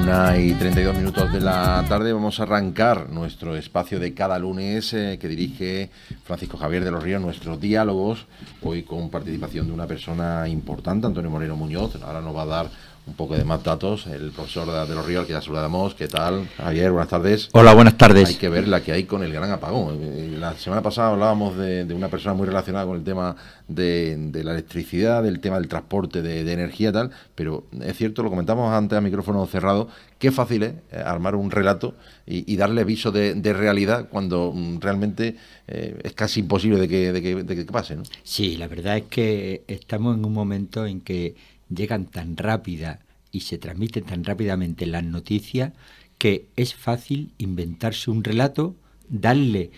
1:32 de la tarde. Vamos a arrancar nuestro espacio de cada lunes que dirige Francisco Javier de los Ríos, nuestros diálogos, hoy con participación de una persona importante, Antonio Moreno Muñoz. Ahora nos va a dar un poco de más datos el profesor de los Ríos, al que ya saludamos. ¿Qué tal, Javier? Buenas tardes. Hola, buenas tardes. Hay que ver la que hay con el gran apagón. La semana pasada hablábamos de una persona muy relacionada con el tema de la electricidad, del tema del transporte de energía y tal, pero es cierto, lo comentamos antes a micrófono cerrado, qué fácil es armar un relato y darle viso de realidad cuando realmente es casi imposible de que pase, ¿no? Sí, la verdad es que estamos en un momento en que llegan tan rápida y se transmiten tan rápidamente las noticias que es fácil inventarse un relato, darle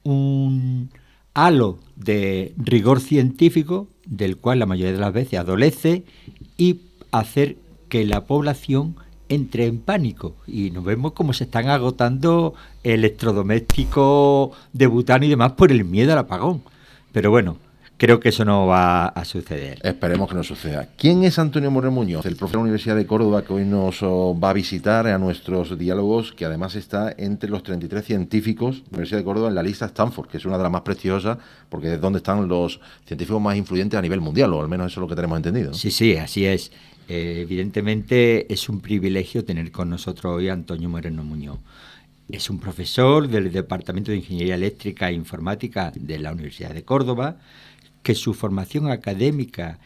un halo de rigor científico, del cual la mayoría de las veces adolece, y hacer que la población entre en pánico. Y nos vemos como se están agotando electrodomésticos de butano y demás por el miedo al apagón. Pero bueno, creo que eso no va a suceder. Esperemos que no suceda. ¿Quién es Antonio Moreno Muñoz? El profesor de la Universidad de Córdoba, que hoy nos va a visitar a nuestros diálogos, que además está entre los 33 científicos de la Universidad de Córdoba en la lista Stanford, que es una de las más prestigiosas, porque es donde están los científicos más influyentes a nivel mundial, o al menos eso es lo que tenemos entendido, ¿no? Sí, así es. Evidentemente es un privilegio tener con nosotros hoy a Antonio Moreno Muñoz. Es un profesor del Departamento de Ingeniería Eléctrica e Informática de la Universidad de Córdoba, que su formación académica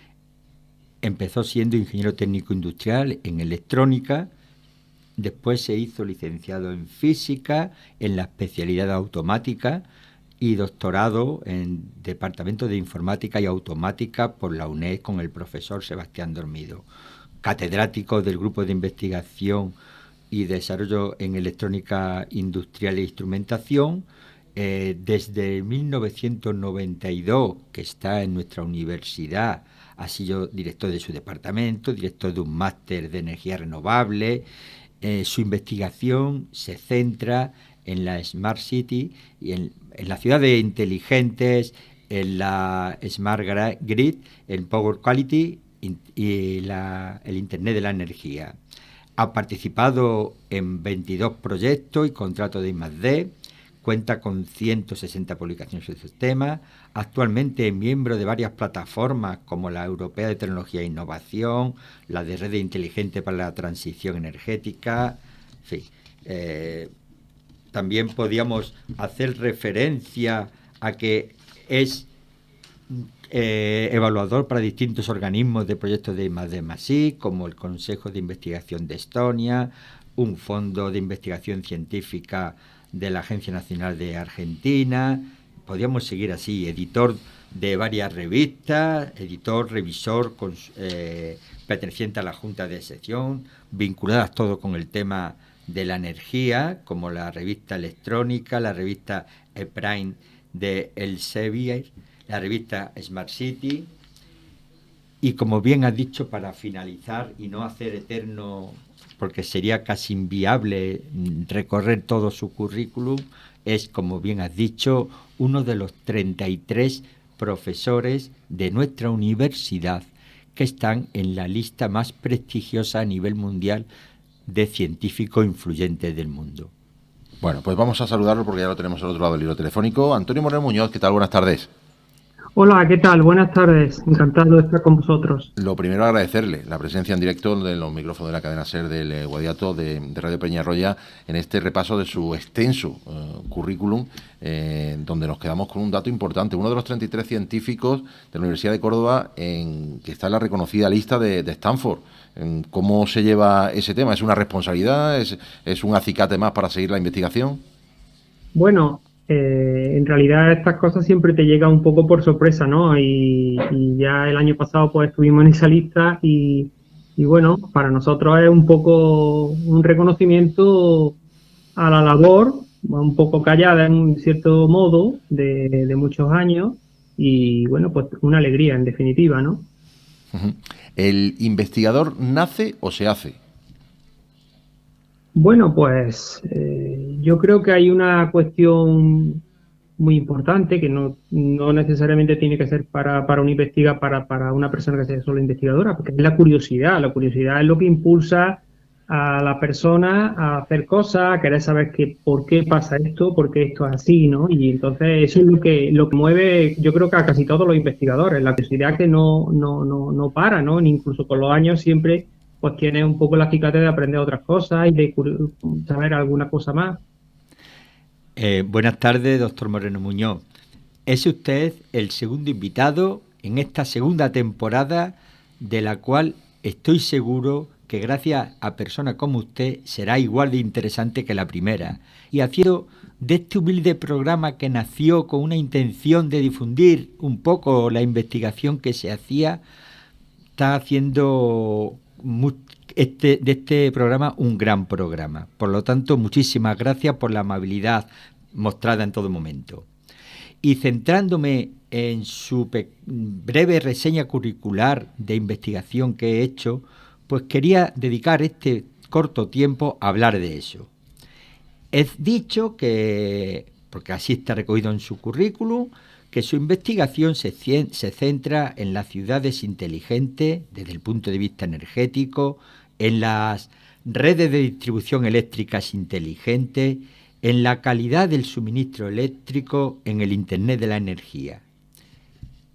empezó siendo ingeniero técnico industrial en electrónica, después se hizo licenciado en física, en la especialidad de automática y doctorado en Departamento de Informática y Automática por la UNED con el profesor Sebastián Dormido, catedrático del Grupo de Investigación y Desarrollo en Electrónica Industrial e Instrumentación. Desde 1992, que está en nuestra universidad, ha sido director de su departamento, director de un máster de energía renovable. Su investigación se centra en la Smart City y en la ciudades inteligentes, en la Smart Grid, en Power Quality y el Internet de la energía. Ha participado en 22 proyectos y contratos de I+D. Cuenta con 160 publicaciones sobre estos temas. Actualmente es miembro de varias plataformas como la Europea de Tecnología e Innovación, la de Redes Inteligentes para la Transición Energética. En fin, también podíamos hacer referencia a que es evaluador para distintos organismos de proyectos de I+D+I, como el Consejo de Investigación de Estonia, un fondo de investigación científica de la Agencia Nacional de Argentina. Podríamos seguir así, editor de varias revistas, editor, revisor perteneciente a la Junta de Sección, vinculadas todo con el tema de la energía, como la revista electrónica, la revista E-Prime de Elsevier, la revista Smart City. Y como bien has dicho, para finalizar y no hacer eterno, porque sería casi inviable recorrer todo su currículum, es, como bien has dicho, uno de los 33 profesores de nuestra universidad que están en la lista más prestigiosa a nivel mundial de científicos influyentes del mundo. Bueno, pues vamos a saludarlo porque ya lo tenemos al otro lado del hilo telefónico. Antonio Moreno Muñoz, ¿qué tal? Buenas tardes. Hola, ¿qué tal? Buenas tardes. Encantado de estar con vosotros. Lo primero, agradecerle la presencia en directo de los micrófonos de la cadena SER del Guadiato de Radio Peñarroya en este repaso de su extenso currículum, donde nos quedamos con un dato importante. Uno de los 33 científicos de la Universidad de Córdoba que está en la reconocida lista de Stanford. ¿Cómo se lleva ese tema? ¿Es una responsabilidad? ¿Es un acicate más para seguir la investigación? Bueno, en realidad estas cosas siempre te llegan un poco por sorpresa, ¿no? Y ya el año pasado pues estuvimos en esa lista y bueno, para nosotros es un poco un reconocimiento a la labor, un poco callada en cierto modo, de muchos años y bueno, pues una alegría en definitiva, ¿no? ¿El investigador nace o se hace? Bueno, pues yo creo que hay una cuestión muy importante que no necesariamente tiene que ser para una para una persona que sea solo investigadora, porque es la curiosidad. La curiosidad es lo que impulsa a la persona a hacer cosas, a querer saber por qué pasa esto, por qué esto es así, ¿no? Y entonces eso es lo que mueve, yo creo que a casi todos los investigadores, la curiosidad que no para, ¿no? Ni incluso con los años siempre pues tiene un poco la acicate de aprender otras cosas y de saber alguna cosa más. Buenas tardes, doctor Moreno Muñoz. Es usted el segundo invitado en esta segunda temporada, de la cual estoy seguro que gracias a personas como usted será igual de interesante que la primera. Y haciendo de este humilde programa que nació con una intención de difundir un poco la investigación que se hacía, está haciendo de este programa un gran programa. Por lo tanto, muchísimas gracias por la amabilidad mostrada en todo momento. Y centrándome en su breve reseña curricular de investigación que he hecho, pues quería dedicar este corto tiempo a hablar de eso. He dicho que, porque así está recogido en su currículum, que su investigación se centra en las ciudades inteligentes desde el punto de vista energético, en las redes de distribución eléctricas inteligentes, en la calidad del suministro eléctrico, en el Internet de la energía.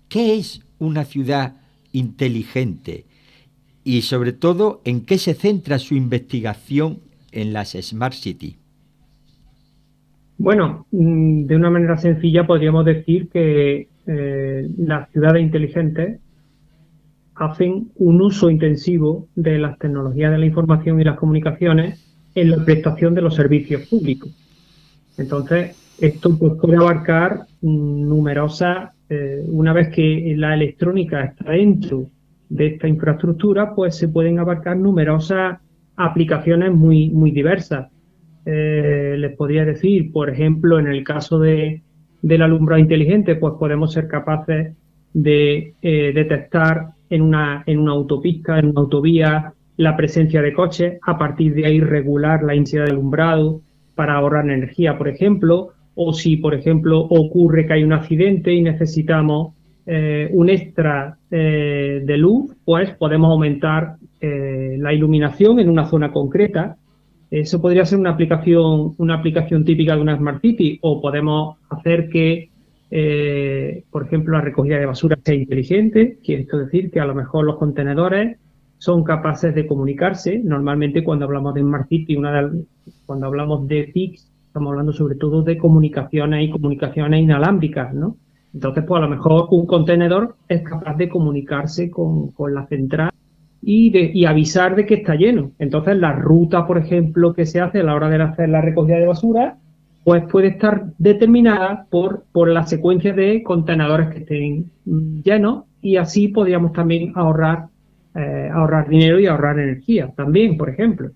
¿Qué es una ciudad inteligente? Y sobre todo, ¿en qué se centra su investigación en las Smart Cities? Bueno, de una manera sencilla podríamos decir que las ciudades inteligentes hacen un uso intensivo de las tecnologías de la información y las comunicaciones en la prestación de los servicios públicos. Entonces, esto pues, puede abarcar numerosas, una vez que la electrónica está dentro de esta infraestructura, pues se pueden abarcar numerosas aplicaciones muy, muy diversas. Les podría decir, por ejemplo, en el caso del alumbrado inteligente, pues podemos ser capaces de detectar en una autopista, en una autovía, la presencia de coches, a partir de ahí regular la intensidad de alumbrado para ahorrar energía, por ejemplo, o si, por ejemplo, ocurre que hay un accidente y necesitamos un extra de luz, pues podemos aumentar la iluminación en una zona concreta. Eso podría ser una aplicación típica de una Smart City, o podemos hacer que, por ejemplo, la recogida de basura sea inteligente. Quiere esto decir que a lo mejor los contenedores son capaces de comunicarse. Normalmente cuando hablamos de Smart City, cuando hablamos de TICs, estamos hablando sobre todo de comunicaciones y comunicaciones inalámbricas, ¿no? Entonces, pues a lo mejor un contenedor es capaz de comunicarse con la central y avisar de que está lleno. Entonces, la ruta, por ejemplo, que se hace a la hora de hacer la recogida de basura, pues puede estar determinada por la secuencia de contenedores que estén llenos, y así podríamos también ahorrar dinero y ahorrar energía también, por ejemplo.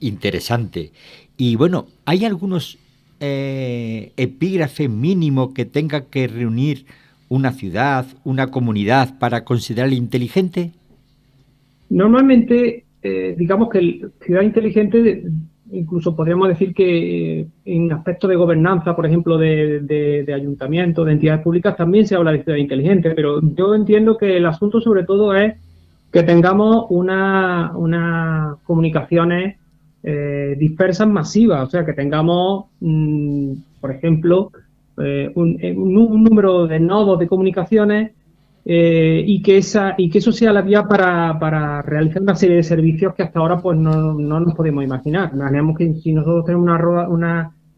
Interesante. Y bueno, ¿hay algunos epígrafes mínimos que tenga que reunir una ciudad, una comunidad para considerarla inteligente? Normalmente, digamos que ciudad inteligente, incluso podríamos decir que en aspectos de gobernanza, por ejemplo, de ayuntamientos, de entidades públicas, también se habla de ciudad inteligente, pero yo entiendo que el asunto sobre todo es que tengamos unas comunicaciones dispersas masivas, o sea, que tengamos, por ejemplo, un número de nodos de comunicaciones y que eso sea la vía para realizar una serie de servicios que hasta ahora pues no nos podemos imaginar. Imaginemos que si nosotros tenemos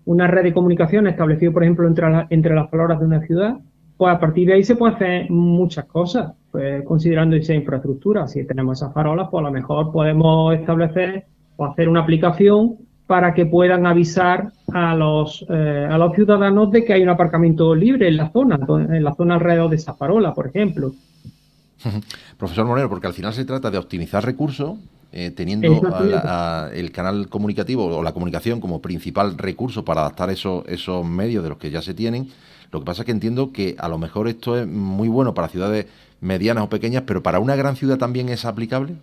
una red de comunicación establecida, por ejemplo, entre las farolas de una ciudad, pues a partir de ahí se puede hacer muchas cosas, pues considerando esa infraestructura. Si tenemos esas farolas, pues a lo mejor podemos establecer o hacer una aplicación para que puedan avisar a los ciudadanos de que hay un aparcamiento libre en la zona alrededor de esa farola, por ejemplo. Profesor Moreno, porque al final se trata de optimizar recursos, teniendo el canal comunicativo o la comunicación como principal recurso para adaptar esos medios de los que ya se tienen. Lo que pasa es que entiendo que a lo mejor esto es muy bueno para ciudades medianas o pequeñas, pero ¿para una gran ciudad también es aplicable?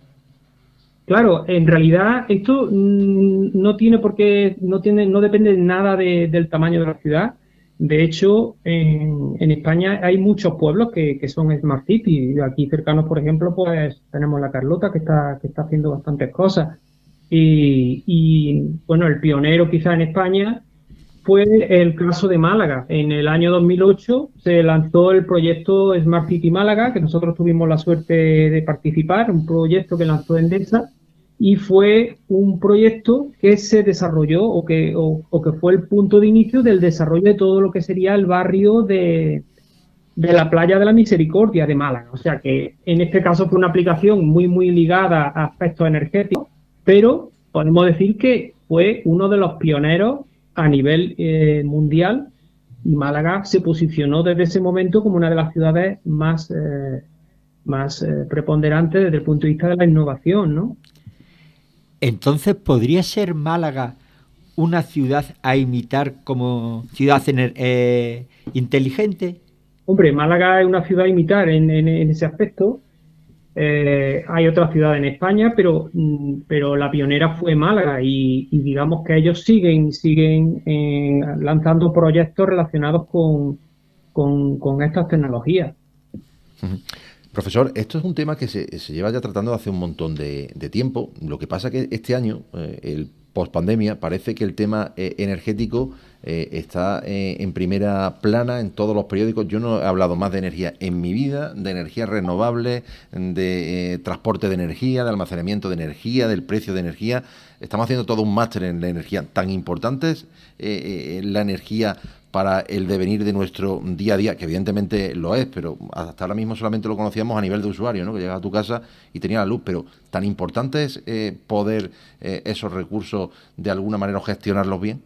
Claro, en realidad esto no tiene por qué, no depende nada del tamaño de la ciudad. De hecho, en España hay muchos pueblos que son Smart City. Aquí cercanos, por ejemplo, pues tenemos la Carlota que está haciendo bastantes cosas. Bueno, el pionero quizá en España fue el caso de Málaga. En el año 2008 se lanzó el proyecto Smart City Málaga, que nosotros tuvimos la suerte de participar, un proyecto que lanzó Endesa, y fue un proyecto que se desarrolló o que fue el punto de inicio del desarrollo de todo lo que sería el barrio de la Playa de la Misericordia de Málaga. O sea que en este caso fue una aplicación muy ligada a aspectos energéticos, pero podemos decir que fue uno de los pioneros a nivel mundial, y Málaga se posicionó desde ese momento como una de las ciudades más preponderantes desde el punto de vista de la innovación, ¿no? Entonces, ¿podría ser Málaga una ciudad a imitar como ciudad inteligente? Hombre, Málaga es una ciudad a imitar en ese aspecto. Hay otras ciudades en España, pero la pionera fue Málaga y digamos que ellos siguen lanzando proyectos relacionados con estas tecnologías. Profesor, esto es un tema que se lleva ya tratando hace un montón de tiempo. Lo que pasa que este año, el post-pandemia, parece que el tema energético está en primera plana en todos los periódicos. Yo no he hablado más de energía en mi vida, de energía renovable, de transporte de energía, de almacenamiento de energía, del precio de energía. Estamos haciendo todo un máster en la energía. Tan importante es la energía para el devenir de nuestro día a día, que evidentemente lo es, pero hasta ahora mismo solamente lo conocíamos a nivel de usuario, ¿no? Que llegaba a tu casa y tenía la luz, pero tan importante es poder esos recursos de alguna manera gestionarlos bien.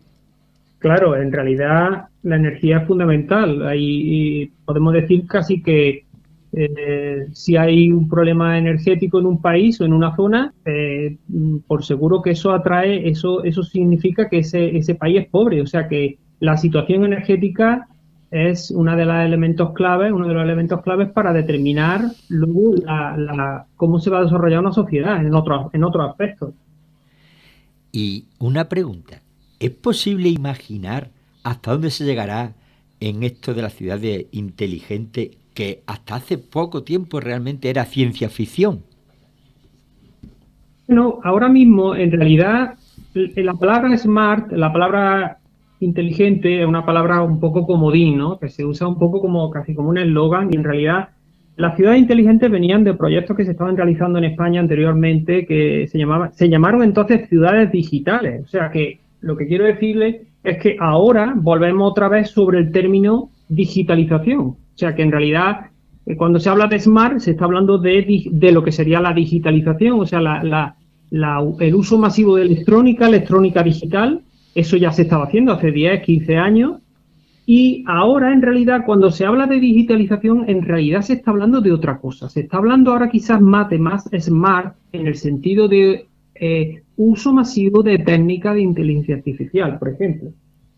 Claro, en realidad la energía es fundamental. Ahí podemos decir casi que si hay un problema energético en un país o en una zona, por seguro que eso atrae, eso significa que ese país es pobre. O sea que la situación energética es uno de los elementos claves para determinar luego cómo se va a desarrollar una sociedad en otros aspectos. Y una pregunta, ¿es posible imaginar hasta dónde se llegará en esto de la ciudad inteligente, que hasta hace poco tiempo realmente era ciencia ficción? Bueno, ahora mismo, en realidad, la palabra smart, la palabra inteligente, es una palabra un poco comodín, ¿no? Que se usa un poco casi como un eslogan, y en realidad las ciudades inteligentes venían de proyectos que se estaban realizando en España anteriormente, que se llamaron entonces ciudades digitales. O sea que lo que quiero decirle es que ahora volvemos otra vez sobre el término digitalización. O sea que en realidad cuando se habla de smart se está hablando de lo que sería la digitalización, o sea, el uso masivo de electrónica digital. Eso ya se estaba haciendo hace 10, 15 años. Y ahora, en realidad, cuando se habla de digitalización, en realidad se está hablando de otra cosa. Se está hablando ahora quizás más de más smart en el sentido de uso masivo de técnicas de inteligencia artificial, por ejemplo.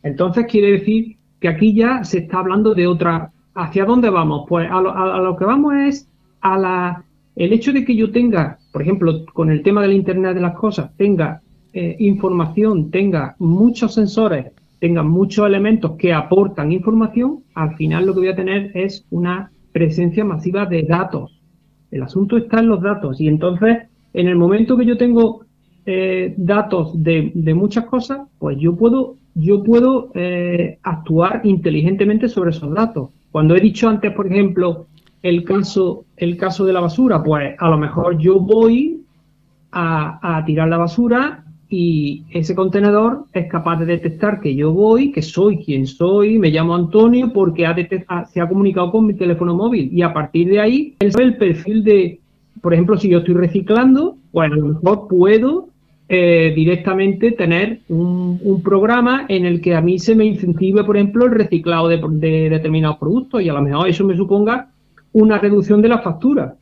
Entonces, quiere decir que aquí ya se está hablando de otra. ¿Hacia dónde vamos? Pues a lo que vamos es el hecho de que yo tenga, por ejemplo, con el tema del Internet de las cosas, tenga información, tenga muchos sensores, tenga muchos elementos que aportan información, al final lo que voy a tener es una presencia masiva de datos. El asunto está en los datos, y entonces en el momento que yo tengo datos de muchas cosas, pues yo puedo actuar inteligentemente sobre esos datos. Cuando he dicho antes, por ejemplo, el caso de la basura, pues a lo mejor yo voy a tirar la basura y ese contenedor es capaz de detectar que yo voy, que soy quien soy, me llamo Antonio porque se ha comunicado con mi teléfono móvil, y a partir de ahí él sabe el perfil de, por ejemplo, si yo estoy reciclando, pues a lo mejor puedo directamente tener un programa en el que a mí se me incentive, por ejemplo, el reciclado de determinados productos, y a lo mejor eso me suponga una reducción de la factura.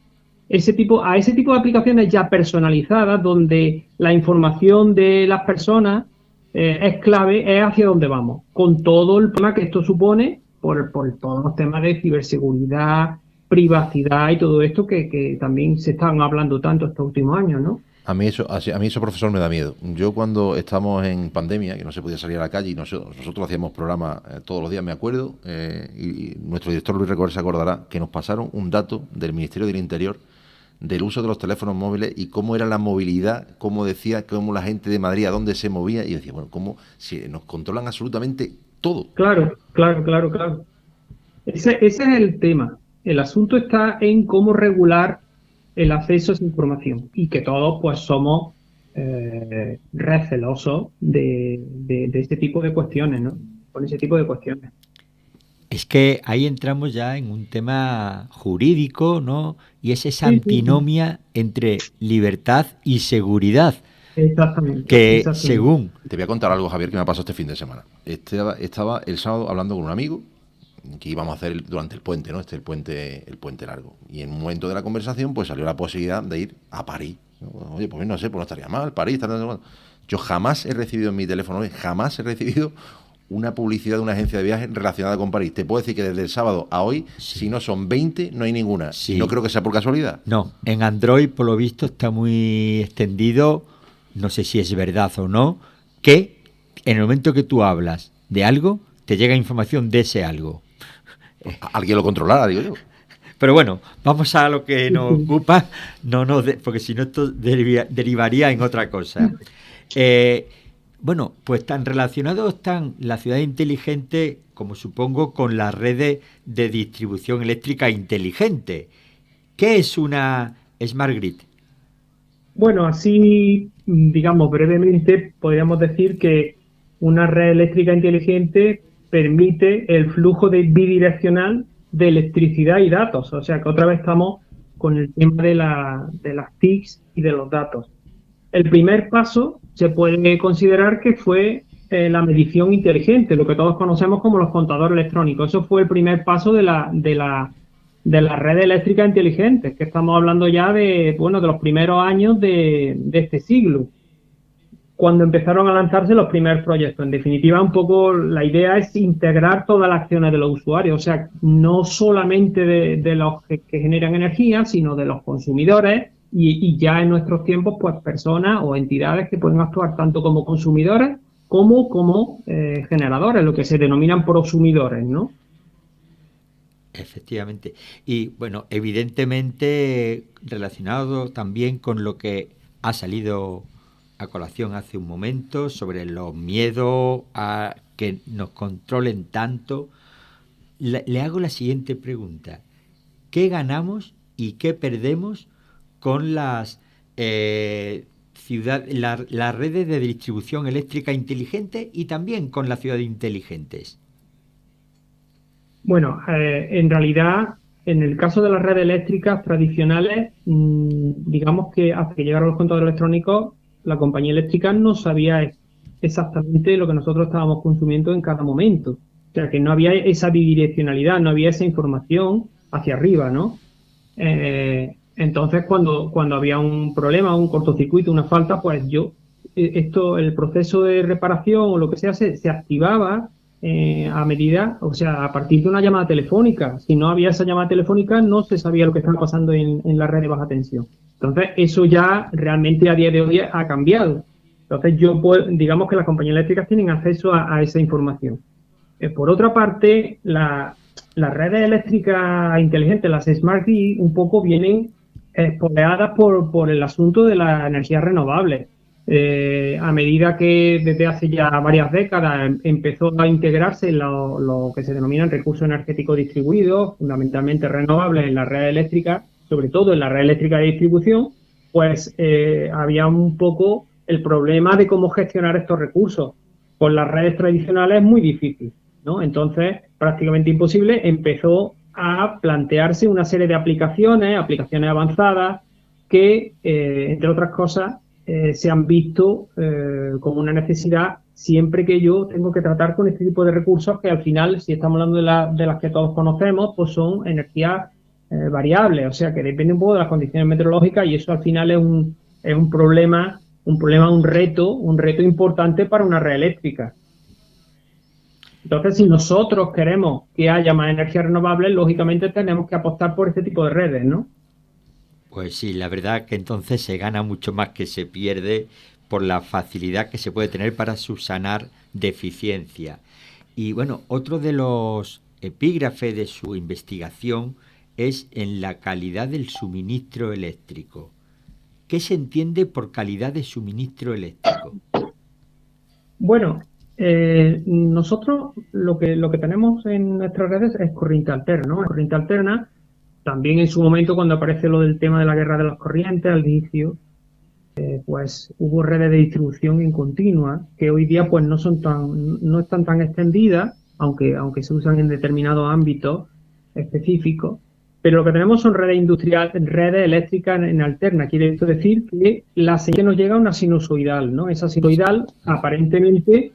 A ese tipo de aplicaciones ya personalizadas, donde la información de las personas es clave, es hacia dónde vamos, con todo el problema que esto supone por todos los temas de ciberseguridad, privacidad y todo esto que también se están hablando tanto estos últimos años, ¿no? A mí eso, profesor, me da miedo. Yo cuando estábamos en pandemia, que no se podía salir a la calle, y nosotros hacíamos programas todos los días, me acuerdo, y nuestro director Luis Record se acordará, que nos pasaron un dato del Ministerio del Interior del uso de los teléfonos móviles y cómo era la movilidad, cómo decía, cómo la gente de Madrid, a dónde se movía, y decía, bueno, cómo si nos controlan absolutamente todo. Claro. Ese es el tema. El asunto está en cómo regular el acceso a esa información y que todos pues somos recelosos de este tipo de cuestiones, ¿no? Con ese tipo de cuestiones. Es que ahí entramos ya en un tema jurídico, ¿no? Y es esa Sí, sí, sí. antinomia entre libertad y seguridad, Exactamente. que según... Te voy a contar algo, Javier, que me ha pasado este fin de semana. Estaba el sábado hablando con un amigo que íbamos a hacer durante el puente, ¿no? El puente largo. Y en un momento de la conversación, pues salió la posibilidad de ir a París. Oye, pues no sé, pues no estaría mal, París, tal. Yo jamás he recibido en mi teléfono, jamás he recibido una publicidad de una agencia de viajes relacionada con París. Te puedo decir que desde el sábado a hoy, Sí, si no son 20, no hay ninguna. sí. Y no creo que sea por casualidad. No, en Android, por lo visto, está muy extendido, no sé si es verdad o no, que en el momento que tú hablas de algo, te llega información de ese algo. Alguien lo controlará, digo yo. Pero bueno, vamos a lo que Sí, nos sí. ocupa, porque si no esto derivaría en otra cosa. Bueno, pues tan relacionados están la ciudad inteligente como supongo con las redes de distribución eléctrica inteligente. ¿Qué es una Smart Grid? Bueno, así, digamos, brevemente, podríamos decir que una red eléctrica inteligente permite el flujo bidireccional de electricidad y datos. O sea que otra vez estamos con el tema de las TICs y de los datos. El primer paso se puede considerar que fue la medición inteligente, lo que todos conocemos como los contadores electrónicos. Eso fue el primer paso de la red eléctrica inteligente, que estamos hablando ya de, bueno, de los primeros años de este siglo, cuando empezaron a lanzarse los primeros proyectos. En definitiva, un poco la idea es integrar todas las acciones de los usuarios, o sea, no solamente de los que generan energía, sino de los consumidores y ya en nuestros tiempos, pues personas o entidades que pueden actuar tanto como consumidores como generadores, lo que se denominan prosumidores, ¿no? Efectivamente. Y bueno, evidentemente relacionado también con lo que ha salido a colación hace un momento sobre los miedos a que nos controlen tanto, le hago la siguiente pregunta. ¿Qué ganamos y qué perdemos con las las redes de distribución eléctrica inteligente y también con las ciudades inteligentes? Bueno, en realidad, en el caso de las redes eléctricas tradicionales, digamos que hasta que llegaron los contadores electrónicos, la compañía eléctrica no sabía exactamente lo que nosotros estábamos consumiendo en cada momento. O sea, que no había esa bidireccionalidad, no había esa información hacia arriba, ¿no? Entonces, cuando había un problema, un cortocircuito, una falta, pues el proceso de reparación o lo que sea, se activaba a medida, o sea, a partir de una llamada telefónica. Si no había esa llamada telefónica, no se sabía lo que estaba pasando en la red de baja tensión. Entonces, eso ya realmente a día de hoy ha cambiado. Entonces, digamos que las compañías eléctricas tienen acceso a esa información. Por otra parte, las redes eléctricas inteligentes, las Smart Grid, un poco vienen espoleadas por el asunto de las energías renovables. A medida que desde hace ya varias décadas empezó a integrarse lo que se denominan recursos energéticos distribuidos, fundamentalmente renovables en la red eléctrica, sobre todo en la red eléctrica de distribución, pues había un poco el problema de cómo gestionar estos recursos. Con las redes tradicionales es muy difícil, ¿no? Entonces, prácticamente imposible, empezó a plantearse una serie de aplicaciones avanzadas, que, entre otras cosas, se han visto como una necesidad siempre que yo tengo que tratar con este tipo de recursos que al final, si estamos hablando de las que todos conocemos, pues son energías variables, o sea que depende un poco de las condiciones meteorológicas y eso al final es un problema, un reto importante para una red eléctrica. Entonces, si nosotros queremos que haya más energías renovables, lógicamente tenemos que apostar por este tipo de redes, ¿no? Pues sí, la verdad que entonces se gana mucho más que se pierde por la facilidad que se puede tener para subsanar deficiencia. Y bueno, otro de los epígrafes de su investigación es en la calidad del suministro eléctrico. ¿Qué se entiende por calidad de suministro eléctrico? Bueno, nosotros lo que tenemos en nuestras redes es corriente alterna, ¿no? Corriente alterna, también en su momento cuando aparece lo del tema de la guerra de las corrientes al inicio, pues hubo redes de distribución en continua que hoy día pues no están tan extendidas, aunque se usan en determinados ámbitos específicos, pero lo que tenemos son redes industriales, redes eléctricas en alterna. Quiere esto decir que la señal nos llega a una sinusoidal, ¿no? Esa sinusoidal aparentemente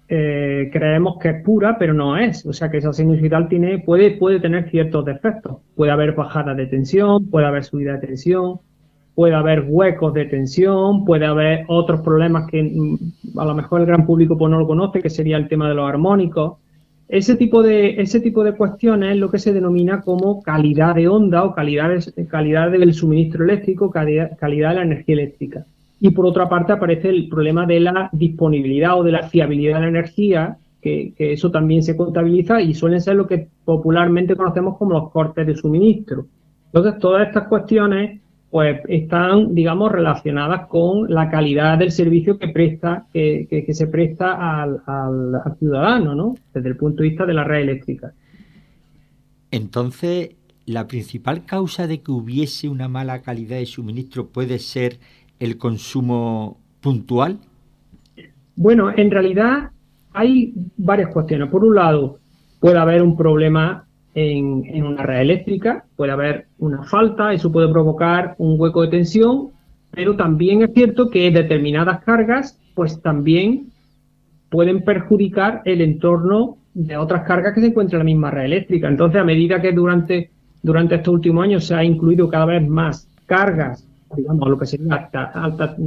creemos que es pura, pero no es. O sea que esa sinusoidal puede tener ciertos defectos. Puede haber bajada de tensión, puede haber subida de tensión, puede haber huecos de tensión, puede haber otros problemas que a lo mejor el gran público pues no lo conoce, que sería el tema de los armónicos. Ese tipo de cuestiones es lo que se denomina como calidad de onda o calidad del suministro eléctrico, calidad de la energía eléctrica. Y por otra parte aparece el problema de la disponibilidad o de la fiabilidad de la energía, que eso también se contabiliza y suelen ser lo que popularmente conocemos como los cortes de suministro. Entonces, todas estas cuestiones pues están, digamos, relacionadas con la calidad del servicio que se presta al ciudadano, ¿no? Desde el punto de vista de la red eléctrica. Entonces, la principal causa de que hubiese una mala calidad de suministro puede ser el consumo puntual. Bueno, en realidad hay varias cuestiones. Por un lado, puede haber un problema en una red eléctrica, puede haber una falta, eso puede provocar un hueco de tensión, pero también es cierto que determinadas cargas pues también pueden perjudicar el entorno de otras cargas que se encuentran en la misma red eléctrica. Entonces, a medida que durante estos últimos años se ha incluido cada vez más cargas, digamos, lo que sería alta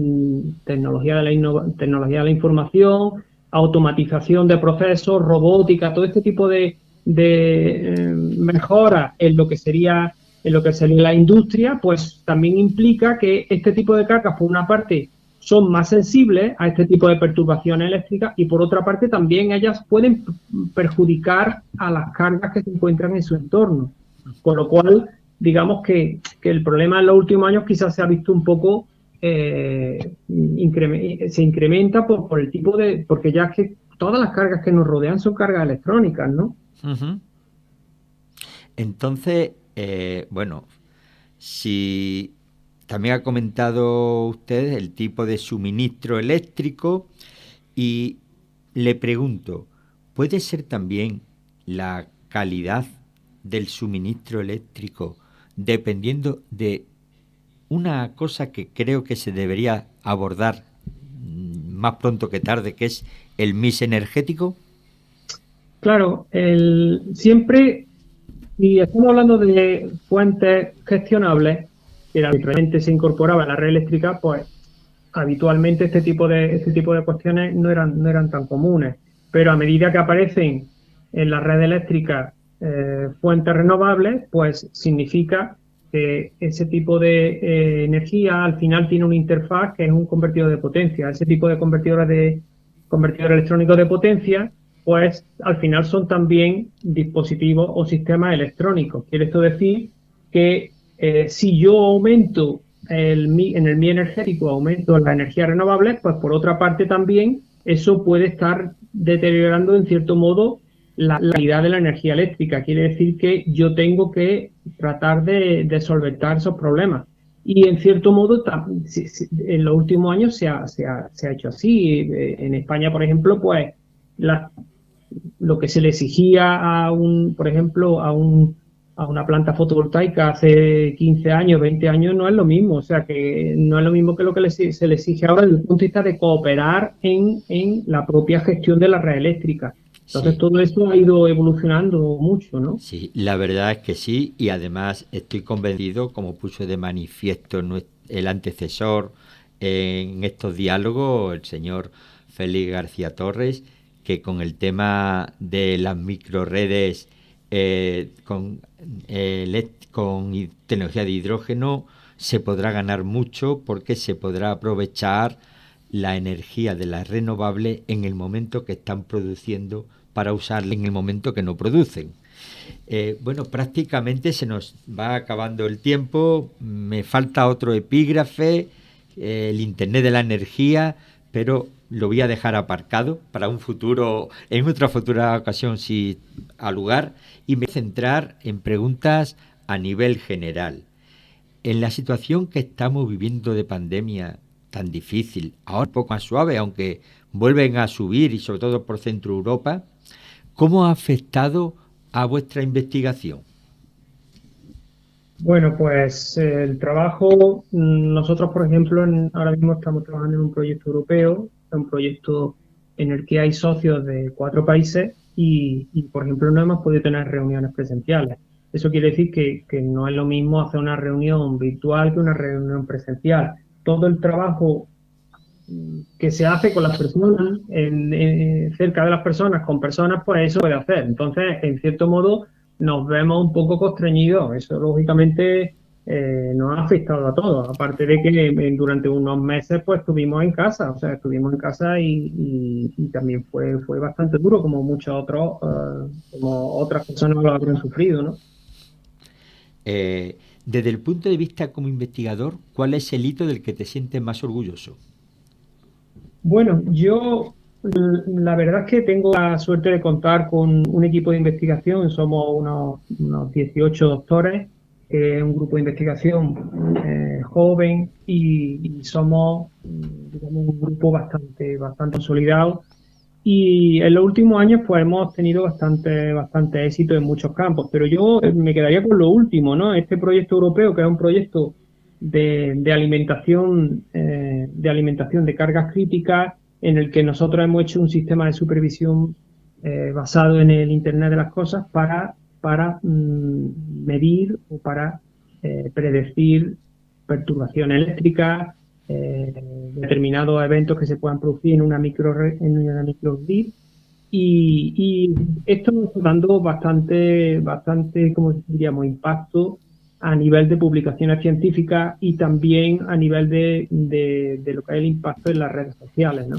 tecnología de la información, automatización de procesos, robótica, todo este tipo de mejora en lo que sería la industria, pues también implica que este tipo de cargas, por una parte, son más sensibles a este tipo de perturbaciones eléctricas y por otra parte también ellas pueden perjudicar a las cargas que se encuentran en su entorno. Con lo cual, digamos que el problema en los últimos años quizás se ha visto un poco, se incrementa por el tipo de, porque ya es que todas las cargas que nos rodean son cargas electrónicas, ¿no? Uh-huh. Entonces, bueno, si también ha comentado usted el tipo de suministro eléctrico y le pregunto, ¿puede ser también la calidad del suministro eléctrico dependiendo de una cosa que creo que se debería abordar más pronto que tarde, que es el mix energético? Claro, siempre, si estamos hablando de fuentes gestionables, que realmente se incorporaba a la red eléctrica, pues habitualmente este tipo de cuestiones no eran tan comunes. Pero a medida que aparecen en la red eléctrica fuentes renovables, pues significa que ese tipo de energía al final tiene una interfaz que es un convertidor de potencia. Ese tipo de convertidor electrónico de potencia, pues al final son también dispositivos o sistemas electrónicos. Quiere esto decir que si yo aumento en el mix energético, aumento la energía renovable, pues por otra parte también eso puede estar deteriorando en cierto modo la calidad de la energía eléctrica. Quiere decir que yo tengo que tratar de solventar esos problemas. Y en cierto modo, en los últimos años se ha hecho así. En España, por ejemplo, pues lo que se le exigía por ejemplo, a una planta fotovoltaica hace 15 años, 20 años, no es lo mismo. O sea, que no es lo mismo que lo que se le exige ahora desde el punto de vista de cooperar en la propia gestión de la red eléctrica. Entonces, sí, todo esto ha ido evolucionando mucho, ¿no? Sí, la verdad es que sí, y además estoy convencido, como puso de manifiesto el antecesor en estos diálogos, el señor Félix García Torres, que con el tema de las microredes con tecnología de hidrógeno se podrá ganar mucho porque se podrá aprovechar la energía de las renovables en el momento que están produciendo para usarla en el momento que no producen. Bueno, prácticamente se nos va acabando el tiempo, me falta otro epígrafe, el Internet de la energía, pero lo voy a dejar aparcado para un futuro, en otra futura ocasión si al lugar, y me voy a centrar en preguntas a nivel general. En la situación que estamos viviendo de pandemia tan difícil, ahora un poco más suave, aunque vuelven a subir y sobre todo por Centro Europa, ¿cómo ha afectado a vuestra investigación? Bueno, pues el trabajo, nosotros por ejemplo ahora mismo estamos trabajando en un proyecto europeo, un proyecto en el que hay socios de 4 países y por ejemplo no hemos podido tener reuniones presenciales. Eso quiere decir que no es lo mismo hacer una reunión virtual que una reunión presencial. Todo el trabajo que se hace con las personas, cerca de las personas, con personas, pues eso puede hacer. Entonces, en cierto modo, nos vemos un poco constreñidos. Eso, lógicamente, nos ha afectado a todos. Aparte de que durante unos meses, pues, estuvimos en casa. O sea, estuvimos en casa y también fue bastante duro, como muchos otros, como otras personas lo habrán sufrido, ¿no? Desde el punto de vista como investigador, ¿cuál es el hito del que te sientes más orgulloso? Bueno, yo la verdad es que tengo la suerte de contar con un equipo de investigación, somos unos 18 doctores, un grupo de investigación joven y somos, digamos, un grupo bastante consolidado. Y en los últimos años pues hemos tenido bastante éxito en muchos campos, pero yo me quedaría con lo último, ¿no? Este proyecto europeo, que es un proyecto de alimentación de cargas críticas, en el que nosotros hemos hecho un sistema de supervisión basado en el Internet de las cosas para medir o para predecir perturbaciones eléctricas, determinados eventos que se puedan producir en una microgrid, y esto nos está dando bastante, como diríamos, impacto a nivel de publicaciones científicas y también a nivel de lo que es el impacto en las redes sociales, ¿no?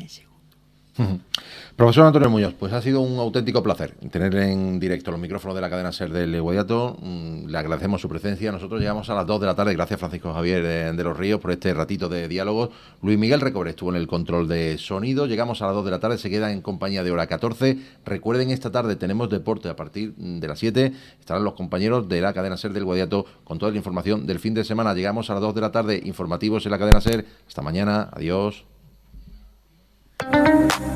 Profesor Antonio Muñoz, pues ha sido un auténtico placer tener en directo los micrófonos de la cadena SER del Guadiato. Le agradecemos su presencia. Nosotros llegamos a las 2 de la tarde. Gracias, Francisco Javier de los Ríos, por este ratito de diálogos. Luis Miguel Recobre estuvo en el control de sonido. Llegamos a las 2 de la tarde. Se queda en compañía de Hora 14. Recuerden, esta tarde tenemos deporte a partir de las 7. Estarán los compañeros de la cadena SER del Guadiato con toda la información del fin de semana. Llegamos a las 2 de la tarde. Informativos en la cadena SER. Hasta mañana. Adiós.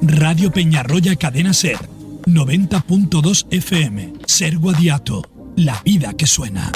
Radio Peñarroya Cadena SER 90.2 FM. SER Guadiato, la vida que suena.